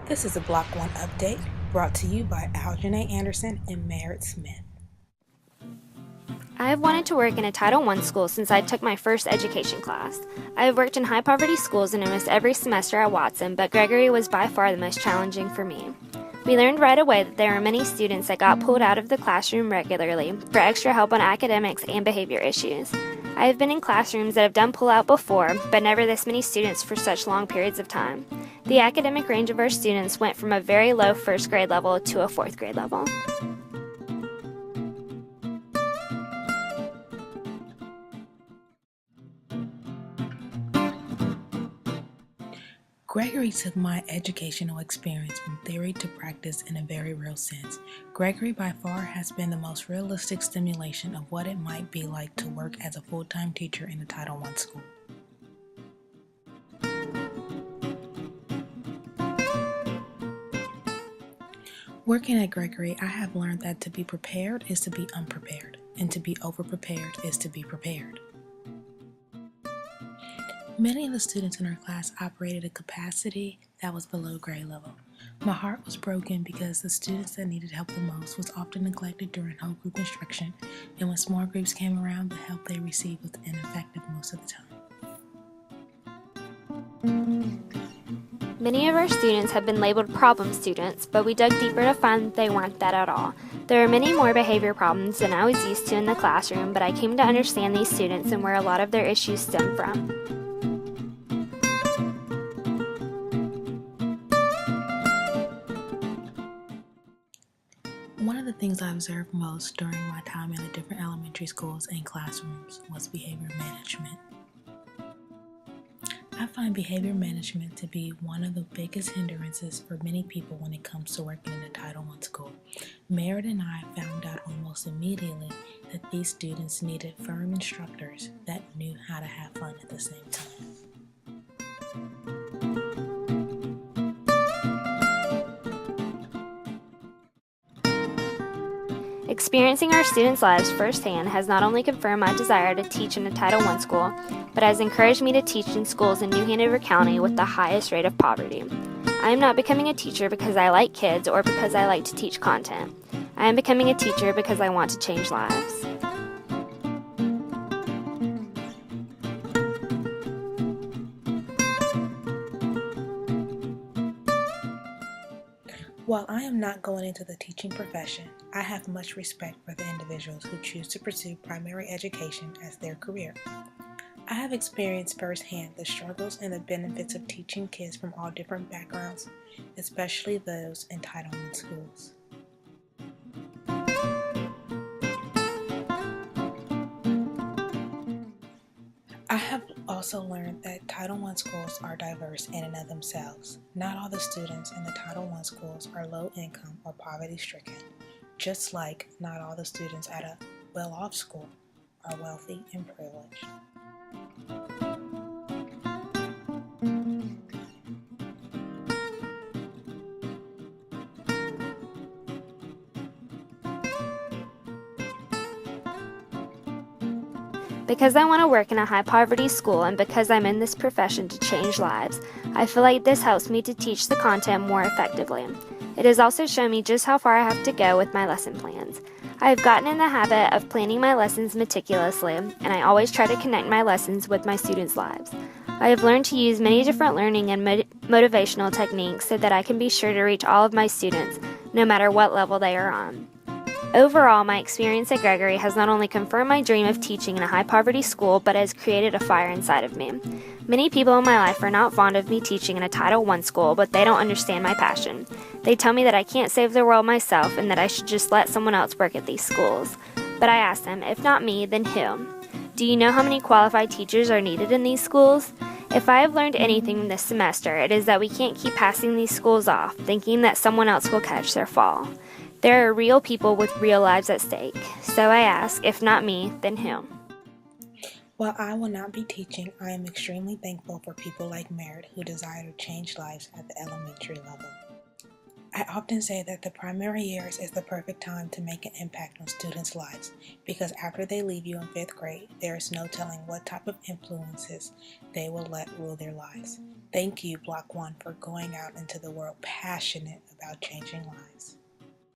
This is a Block 1 update brought to you by Aljanae Anderson and Merritt Smith. I have wanted to work in a Title I school since I took my first education class. I have worked in high poverty schools in almost every semester at Watson, but Gregory was by far the most challenging for me. We learned right away that there were many students that got pulled out of the classroom regularly for extra help on academics and behavior issues. I have been in classrooms that have done pull-out before, but never this many students for such long periods of time. The academic range of our students went from a very low first grade level to a fourth grade level. Gregory took my educational experience from theory to practice in a very real sense. Gregory by far has been the most realistic stimulation of what it might be like to work as a full-time teacher in a Title I school. Working at Gregory, I have learned that to be prepared is to be unprepared, and to be overprepared is to be prepared. Many of the students in our class operated a capacity that was below grade level. My heart was broken because the students that needed help the most was often neglected during whole group instruction, and when small groups came around, the help they received was ineffective most of the time. Many of our students have been labeled problem students, but we dug deeper to find that they weren't that at all. There are many more behavior problems than I was used to in the classroom, but I came to understand these students and where a lot of their issues stem from. One of the things I observed most during my time in the different elementary schools and classrooms was behavior management. I find behavior management to be one of the biggest hindrances for many people when it comes to working in a Title I school. Merritt and I found out almost immediately that these students needed firm instructors that knew how to have fun at the same time. Experiencing our students' lives firsthand has not only confirmed my desire to teach in a Title I school, but has encouraged me to teach in schools in New Hanover County with the highest rate of poverty. I am not becoming a teacher because I like kids or because I like to teach content. I am becoming a teacher because I want to change lives. While I am not going into the teaching profession, I have much respect for the individuals who choose to pursue primary education as their career. I have experienced firsthand the struggles and the benefits of teaching kids from all different backgrounds, especially those in Title I schools. I have also learned that Title I schools are diverse in and of themselves. Not all the students in the Title I schools are low income or poverty stricken, just like not all the students at a well-off school are wealthy and privileged. Because I want to work in a high poverty school and because I'm in this profession to change lives, I feel like this helps me to teach the content more effectively. It has also shown me just how far I have to go with my lesson plans. I have gotten in the habit of planning my lessons meticulously, and I always try to connect my lessons with my students' lives. I have learned to use many different learning and motivational techniques so that I can be sure to reach all of my students, no matter what level they are on. Overall, my experience at Gregory has not only confirmed my dream of teaching in a high-poverty school, but has created a fire inside of me. Many people in my life are not fond of me teaching in a Title I school, but they don't understand my passion. They tell me that I can't save the world myself and that I should just let someone else work at these schools. But I ask them, if not me, then who? Do you know how many qualified teachers are needed in these schools? If I have learned anything this semester, it is that we can't keep passing these schools off, thinking that someone else will catch their fall. There are real people with real lives at stake. So I ask, if not me, then who? While I will not be teaching, I am extremely thankful for people like Merritt who desire to change lives at the elementary level. I often say that the primary years is the perfect time to make an impact on students' lives because after they leave you in 5th grade, there is no telling what type of influences they will let rule their lives. Thank you, Block 1, for going out into the world passionate about changing lives.